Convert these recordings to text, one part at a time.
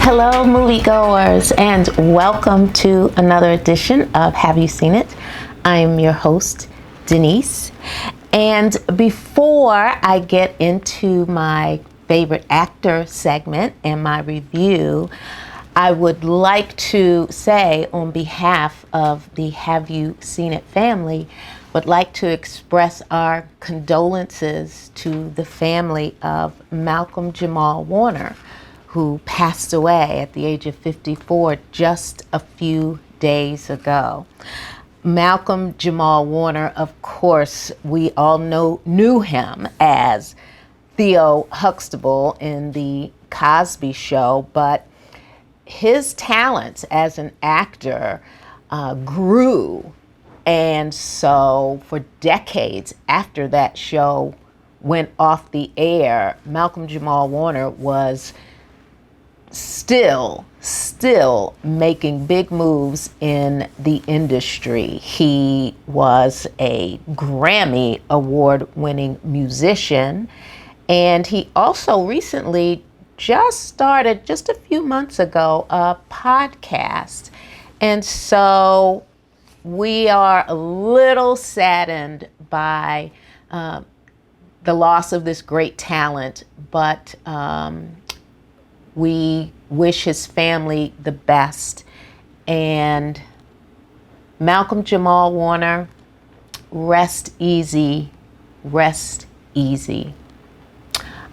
Hello, moviegoers, and welcome to another edition of Have You Seen It? I'm your host, Denise. And before I get into my favorite actor segment and my review, I would like to say on behalf of the Have You Seen It family, would like to express our condolences to the family of Malcolm Jamal Warner, who passed away at the age of 54 just a few days ago. Malcolm Jamal Warner, of course, we all knew him as Theo Huxtable in the Cosby Show, but his talents as an actor grew. And so for decades after that show went off the air, Malcolm Jamal Warner was still making big moves in the industry. He was a Grammy award-winning musician, and he also recently just started, just a few months ago, a podcast. And so we are a little saddened by the loss of this great talent, but we wish his family the best. And Malcolm Jamal Warner, rest easy, rest easy.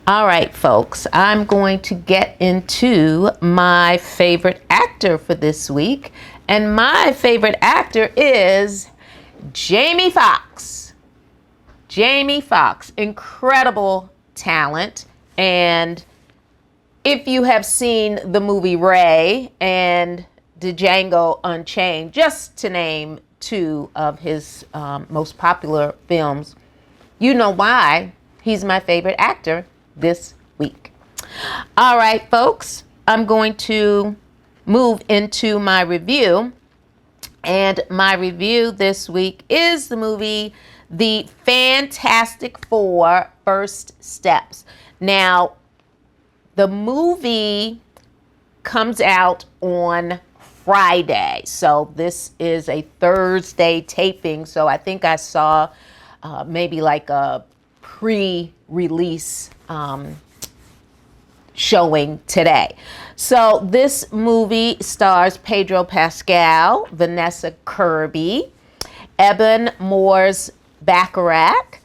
All right, folks, I'm going to get into my favorite actor for this week. And my favorite actor is Jamie Foxx. Jamie Foxx, incredible talent. And if you have seen the movie Ray and Django Unchained, just to name two of his most popular films, you know why he's my favorite actor this week. All right, folks, I'm going to move into my review. And my review this week is the movie The Fantastic Four: First Steps. Now, the movie comes out on Friday, so this is a Thursday taping, so I think I saw maybe like a pre-release showing today. So this movie stars Pedro Pascal, Vanessa Kirby, Eben Morse-Baccarat,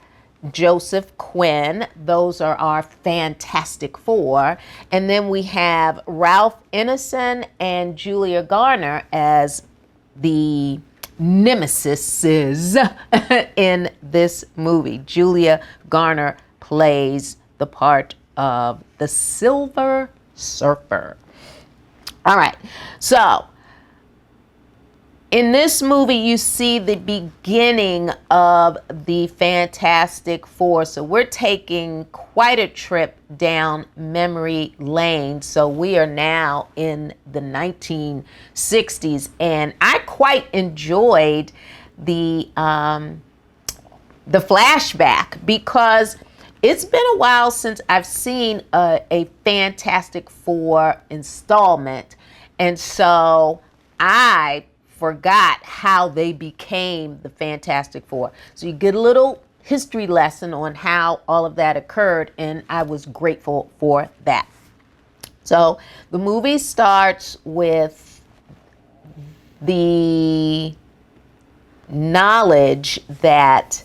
Joseph Quinn. Those are our Fantastic Four. And then we have Ralph Ineson and Julia Garner as the nemesis in this movie. Julia Garner plays the part of the Silver Surfer. All right, so in this movie, you see the beginning of the Fantastic Four. So we're taking quite a trip down memory lane. So we are now in the 1960s, and I quite enjoyed the flashback because it's been a while since I've seen a Fantastic Four installment, and so I forgot how they became the Fantastic Four. So you get a little history lesson on how all of that occurred, and I was grateful for that. So the movie starts with the knowledge that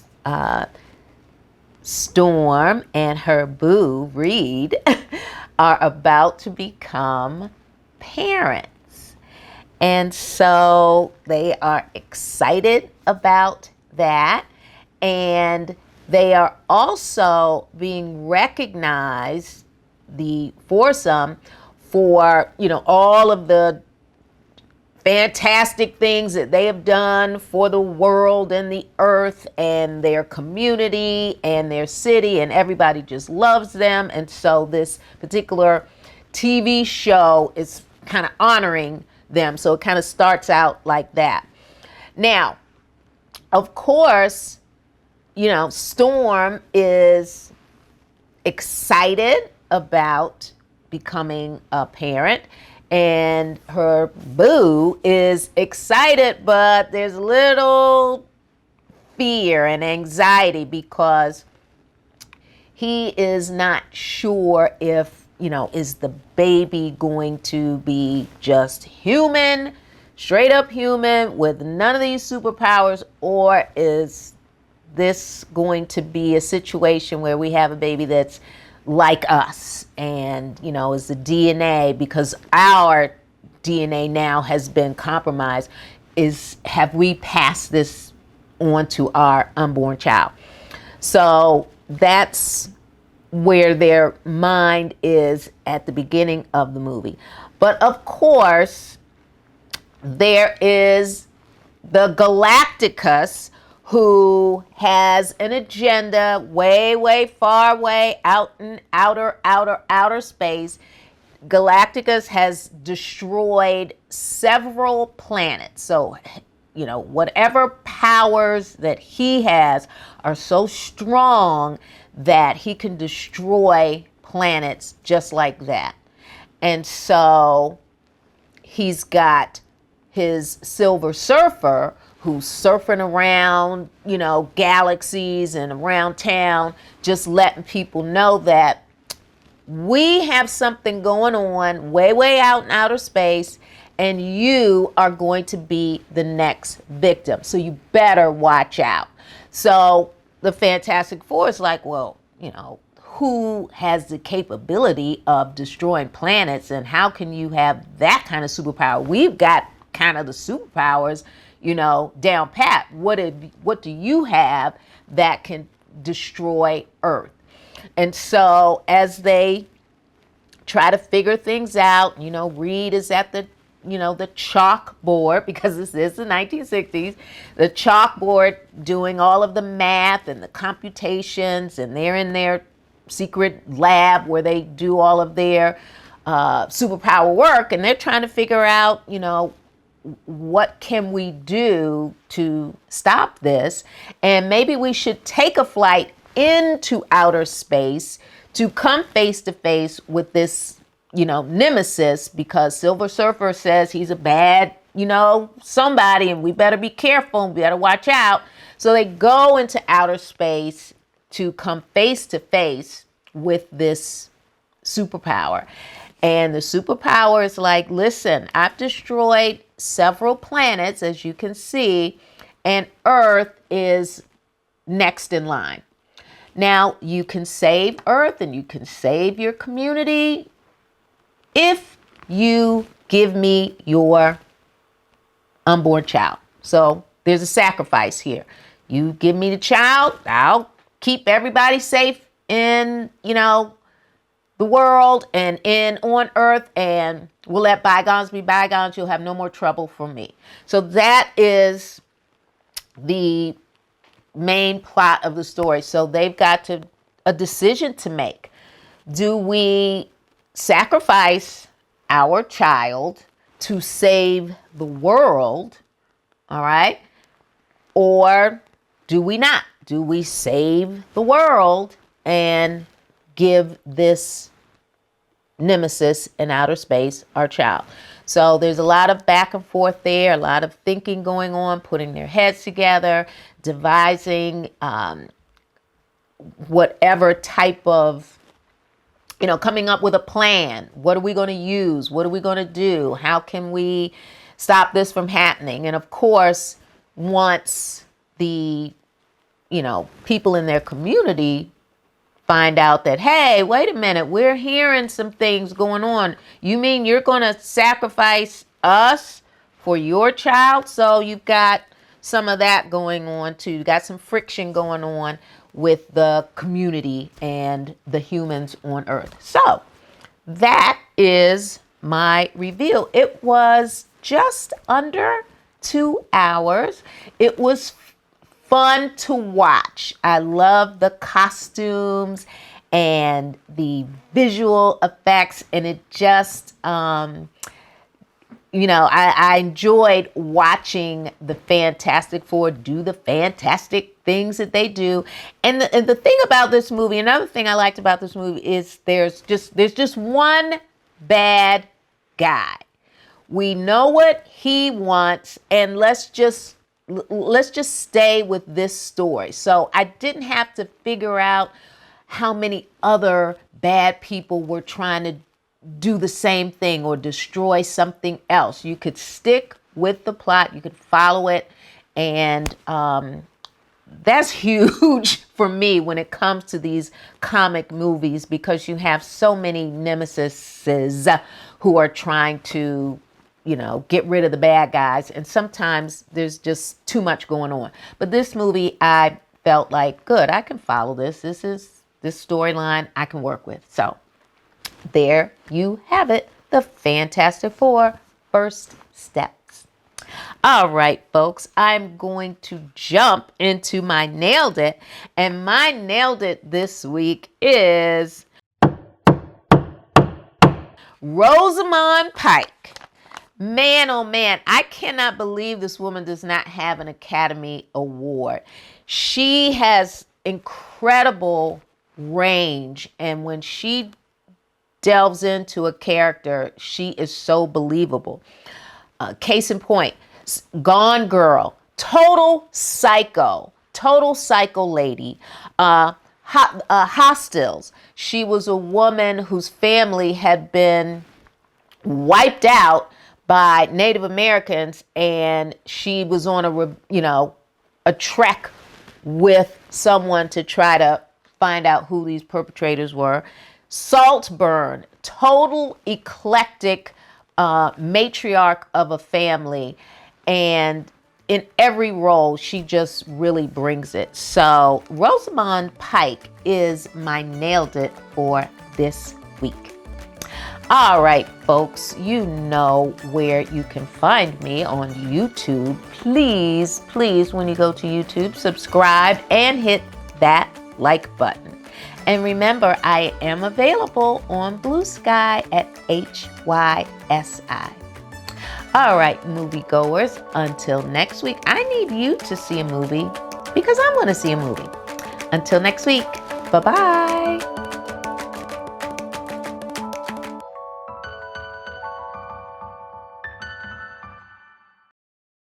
Storm and her boo, Reed, are about to become parents. And so they are excited about that. And they are also being recognized, the foursome, for, all of the fantastic things that they have done for the world and the earth and their community and their city, and everybody just loves them. And so this particular TV show is kind of honoring them. So it kind of starts out like that. Now, of course, Storm is excited about becoming a parent. And her boo is excited, but there's a little fear and anxiety because he is not sure if, is the baby going to be just human, straight up human with none of these superpowers, or is this going to be a situation where we have a baby that's like us and, is the DNA, because our DNA now has been compromised, have we passed this on to our unborn child? So that's where their mind is at the beginning of the movie. But of course, there is the Galacticus, who has an agenda way, way far away out in outer space. Galacticus has destroyed several planets. So, whatever powers that he has are so strong that he can destroy planets just like that. And so he's got his Silver Surfer, who's surfing around, galaxies and around town, just letting people know that we have something going on way, way out in outer space, and you are going to be the next victim. So you better watch out. So the Fantastic Four is like, well, who has the capability of destroying planets, and how can you have that kind of superpower? We've got kind of the superpowers, down pat. What do you have that can destroy Earth? And so as they try to figure things out, Reed is at the chalkboard, because this is the 1960s, the chalkboard doing all of the math and the computations, and they're in their secret lab where they do all of their superpower work, and they're trying to figure out, what can we do to stop this? And maybe we should take a flight into outer space to come face to face with this, nemesis, because Silver Surfer says he's a bad, somebody, and we better be careful and we better watch out. So they go into outer space to come face to face with this superpower. And the superpower is like, listen, I've destroyed several planets, as you can see, and Earth is next in line. Now, you can save Earth and you can save your community if you give me your unborn child. So there's a sacrifice here. You give me the child, I'll keep everybody safe in, the world and on Earth, and we'll let bygones be bygones. You'll have no more trouble from me. So that is the main plot of the story. So they've got a decision to make. Do we sacrifice our child to save the world? All right. Or do we not? Do we save the world and give this nemesis in outer space our child? So there's a lot of back and forth there, a lot of thinking going on, putting their heads together, devising whatever type of, coming up with a plan. What are we going to use? What are we going to do? How can we stop this from happening? And of course, once the, people in their community find out that, hey, wait a minute, we're hearing some things going on. You mean you're going to sacrifice us for your child? So you've got some of that going on too. You got some friction going on with the community and the humans on Earth. So that is my reveal. It was just under 2 hours. It was fun to watch. I love the costumes and the visual effects, and it just, I enjoyed watching the Fantastic Four do the fantastic things that they do. And the thing about this movie, another thing I liked about this movie is there's just one bad guy. We know what he wants, and let's just stay with this story. So I didn't have to figure out how many other bad people were trying to do the same thing or destroy something else. You could stick with the plot, you could follow it, and that's huge for me when it comes to these comic movies, because you have so many nemesis who are trying to, get rid of the bad guys. And sometimes there's just too much going on. But this movie, I felt like, good, I can follow this. This storyline I can work with. So there you have it. The Fantastic Four First Steps. All right, folks, I'm going to jump into my Nailed It. And my Nailed It this week is Rosamund Pike. Man, oh man, I cannot believe this woman does not have an Academy Award. She has incredible range, and when she delves into a character, she is so believable. Case in point, Gone Girl, total psycho lady. Hostiles, she was a woman whose family had been wiped out by Native Americans, and she was on a trek with someone to try to find out who these perpetrators were. Saltburn, total eclectic matriarch of a family, and in every role she just really brings it. So Rosamund Pike is my Nailed It for this week. All right, folks, you know where you can find me on YouTube. Please, when you go to YouTube, subscribe and hit that like button. And remember, I am available on BlueSky at HYSI. All right, moviegoers, until next week, I need you to see a movie because I'm going to see a movie. Until next week, bye-bye.